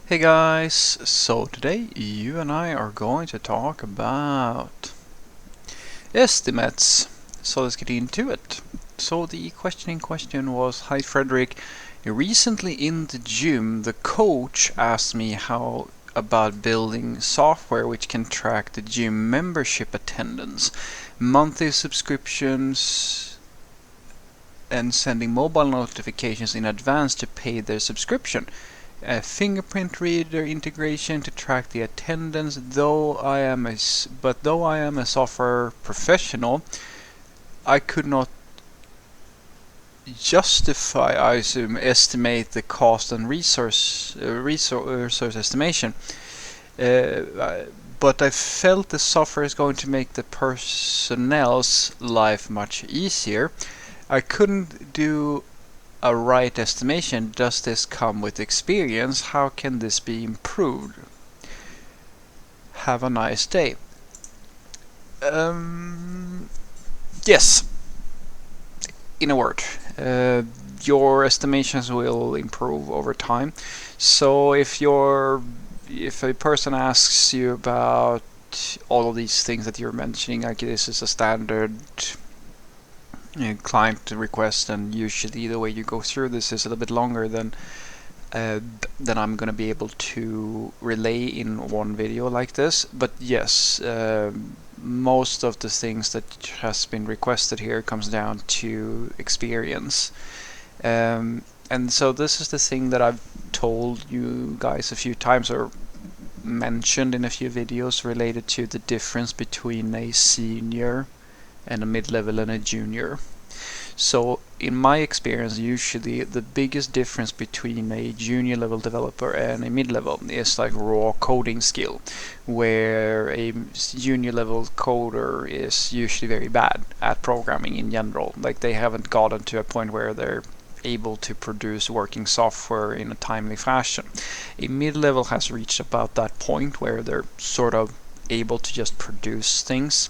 Hey guys, so today you and I are going to talk about estimates. So let's get into it. So the question in question was, hi Frederick, recently in the gym the coach asked me how about building software which can track the gym membership attendance, monthly subscriptions, and sending mobile notifications in advance to pay their subscription. A fingerprint reader integration to track the attendance. Though I am a software professional, I could not justify, I assume, estimate the cost and resource estimation. But I felt the software is going to make the personnel's life much easier. I couldn't do a right estimation. Does this come with experience? How can this be improved? Have a nice day. Yes, in a word. Your estimations will improve over time. So if a person asks you about all of these things that you're mentioning, like this is a standard client request, and usually the way you go through this is a little bit longer than I'm going to be able to relay in one video like this. But yes, most of the things that has been requested here comes down to experience. And so this is the thing that I've told you guys a few times, or mentioned in a few videos, related to the difference between a senior and a mid-level and a junior. So in my experience, usually the biggest difference between a junior level developer and a mid-level is like raw coding skill, where a junior level coder is usually very bad at programming in general. Like they haven't gotten to a point where they're able to produce working software in a timely fashion. A mid-level has reached about that point where they're sort of able to just produce things.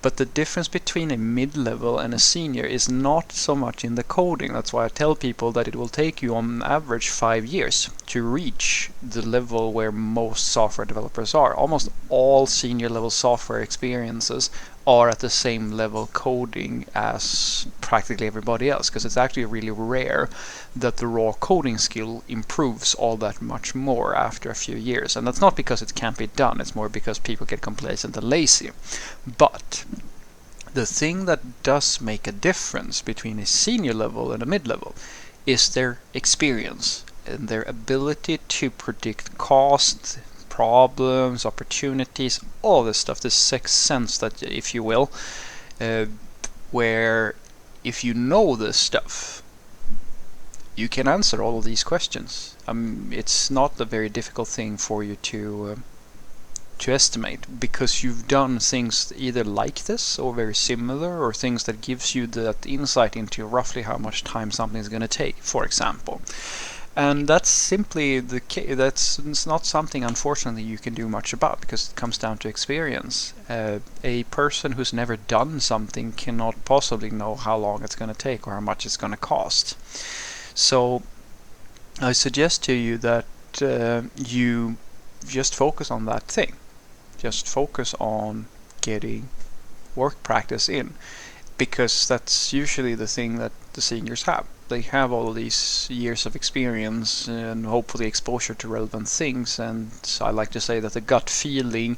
But the difference between a mid-level and a senior is not so much in the coding. That's why I tell people that it will take you on average 5 years to reach the level where most software developers are. Almost all senior level software experiences are at the same level coding as practically everybody else, because it's actually really rare that the raw coding skill improves all that much more after a few years. And that's not because it can't be done, it's more because people get complacent and lazy. But the thing that does make a difference between a senior level and a mid-level is their experience and their ability to predict cost, problems, opportunities, all this stuff, this sixth sense, that, if you will, where if you know this stuff, you can answer all of these questions. It's not a very difficult thing for you to estimate, because you've done things either like this or very similar, or things that gives you that insight into roughly how much time something is going to take, for example. And that's simply the case. That's not something, unfortunately, you can do much about, because it comes down to experience. A person who's never done something cannot possibly know how long it's going to take or how much it's going to cost. So I suggest to you that you just focus on that thing. Just focus on getting work practice in, because that's usually the thing that the seniors have. They have all of these years of experience and hopefully exposure to relevant things, and I like to say that the gut feeling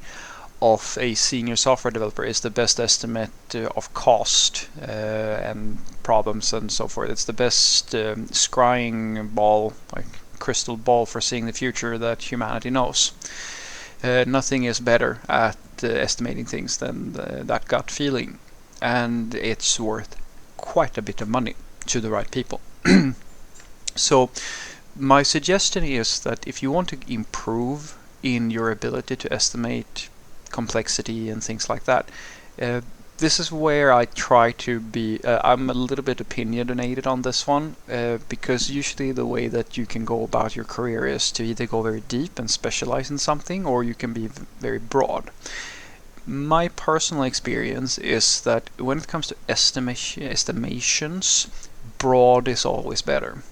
of a senior software developer is the best estimate of cost and problems and so forth. It's the best scrying ball, like crystal ball for seeing the future, that humanity knows. Nothing is better at estimating things than that gut feeling, and it's worth quite a bit of money to the right people. So my suggestion is that if you want to improve in your ability to estimate complexity and things like that, this is where I try to be, I'm a little bit opinionated on this one, because usually the way that you can go about your career is to either go very deep and specialize in something, or you can be very broad. My personal experience is that when it comes to estimations, broad is always better.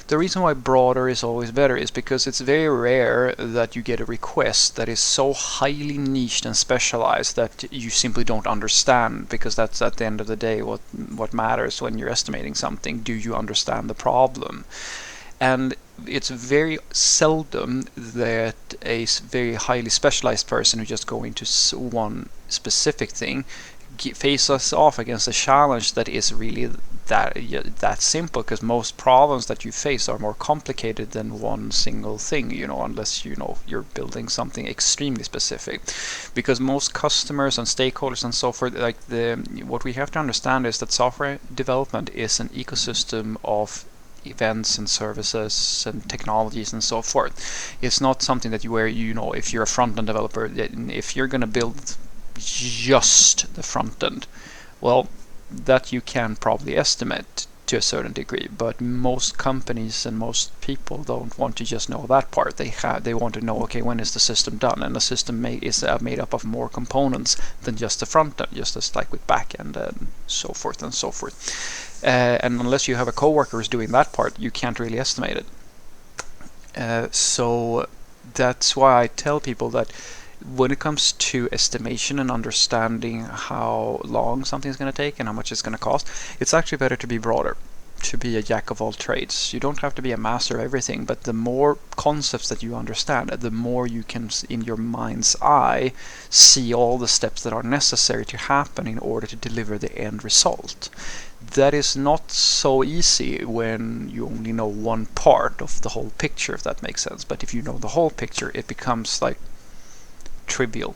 The reason why broader is always better is because it's very rare that you get a request that is so highly niched and specialized that you simply don't understand, because that's at the end of the day what matters when you're estimating something. Do you understand the problem? And it's very seldom that a very highly specialized person who just go into one specific thing faces off against a challenge that is really that simple, because most problems that you face are more complicated than one single thing, unless you're building something extremely specific. Because most customers and stakeholders and so forth, what we have to understand is that software development is an ecosystem of events and services and technologies and so forth. It's not something that if you're a front-end developer, if you're going to build just the front end, well, that you can probably estimate to a certain degree, but most companies and most people don't want to just know that part. They want to know, okay, when is the system done? And the system is made up of more components than just the front end, just as like with back end and so forth and so forth. And unless you have a coworker who's doing that part, you can't really estimate it. So that's why I tell people that when it comes to estimation and understanding how long something is going to take and how much it's going to cost, it's actually better to be broader, to be a jack of all trades. You don't have to be a master of everything, but the more concepts that you understand, the more you can, in your mind's eye, see all the steps that are necessary to happen in order to deliver the end result. That is not so easy when you only know one part of the whole picture, if that makes sense. But if you know the whole picture, it becomes like trivial.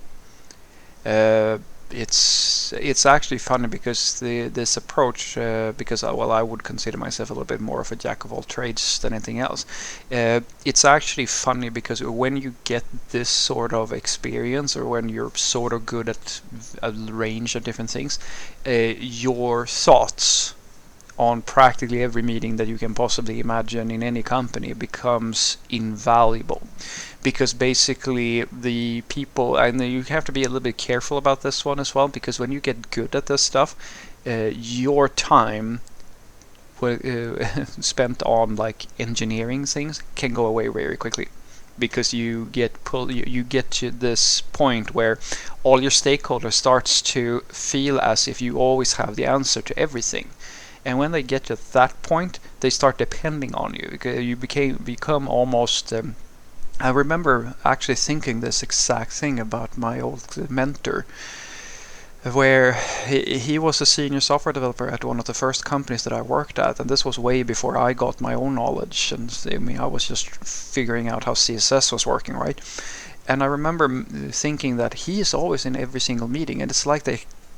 It's actually funny because this approach, because I would consider myself a little bit more of a jack of all trades than anything else. It's actually funny because when you get this sort of experience, or when you're sort of good at a range of different things, your thoughts on practically every meeting that you can possibly imagine in any company becomes invaluable. Because basically the people, and you have to be a little bit careful about this one as well, because when you get good at this stuff, your time spent on like engineering things can go away very quickly, because you get to this point where all your stakeholders starts to feel as if you always have the answer to everything. And when they get to that point, they start depending on you, because you become almost I remember actually thinking this exact thing about my old mentor, where he was a senior software developer at one of the first companies that I worked at, and this was way before I got my own knowledge, and I was just figuring out how CSS was working, right? And I remember thinking that he is always in every single meeting, and it's like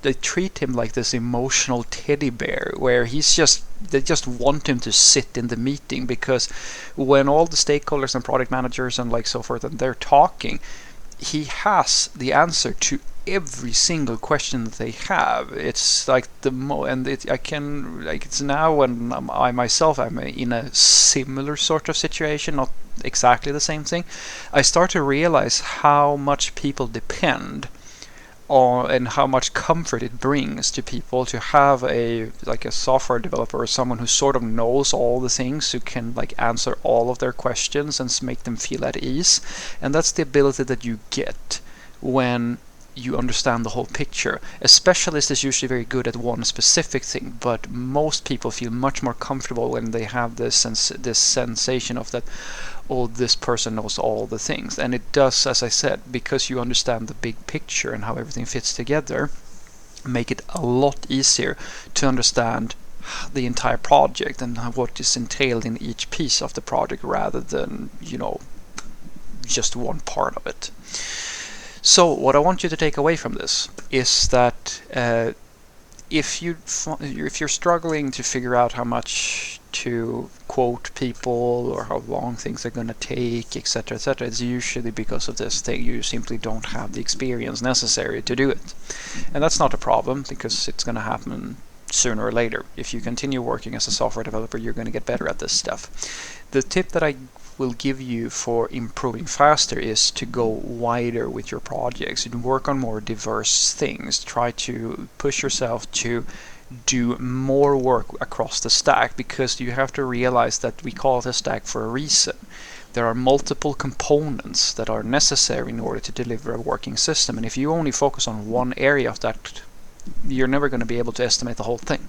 they treat him like this emotional teddy bear, where they just want him to sit in the meeting, because when all the stakeholders and product managers and like so forth and they're talking, he has the answer to every single question that they have. It's like it's now when I myself am in a similar sort of situation, not exactly the same thing. I start to realize how much people depend and how much comfort it brings to people to have a software developer or someone who sort of knows all the things, who can like answer all of their questions and make them feel at ease. And that's the ability that you get when you understand the whole picture. A specialist is usually very good at one specific thing, but most people feel much more comfortable when they have this sensation of that, oh, this person knows all the things. And it does, as I said, because you understand the big picture and how everything fits together, make it a lot easier to understand the entire project and what is entailed in each piece of the project, rather than just one part of it. So what I want you to take away from this is that if you're struggling to figure out how much to quote people or how long things are going to take, etc., etc., it's usually because of this thing. You simply don't have the experience necessary to do it. And that's not a problem, because it's going to happen sooner or later. If you continue working as a software developer, you're going to get better at this stuff. The tip that I will give you for improving faster is to go wider with your projects and work on more diverse things. Try to push yourself to do more work across the stack, because you have to realize that we call it a stack for a reason. There are multiple components that are necessary in order to deliver a working system, and if you only focus on one area of that, you're never going to be able to estimate the whole thing.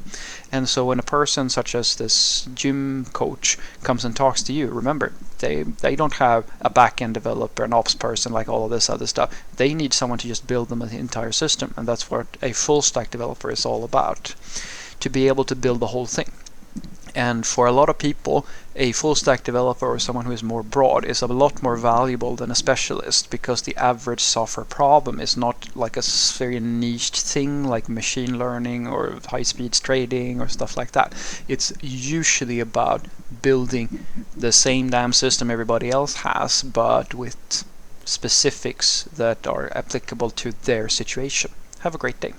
And so when a person such as this gym coach comes and talks to you, remember, they don't have a back-end developer, an ops person, like all of this other stuff. They need someone to just build them an entire system, and that's what a full stack developer is all about, to be able to build the whole thing. And for a lot of people, a full stack developer or someone who is more broad is a lot more valuable than a specialist, because the average software problem is not like a very niched thing like machine learning or high speed trading or stuff like that. It's usually about building the same damn system everybody else has, but with specifics that are applicable to their situation. Have a great day.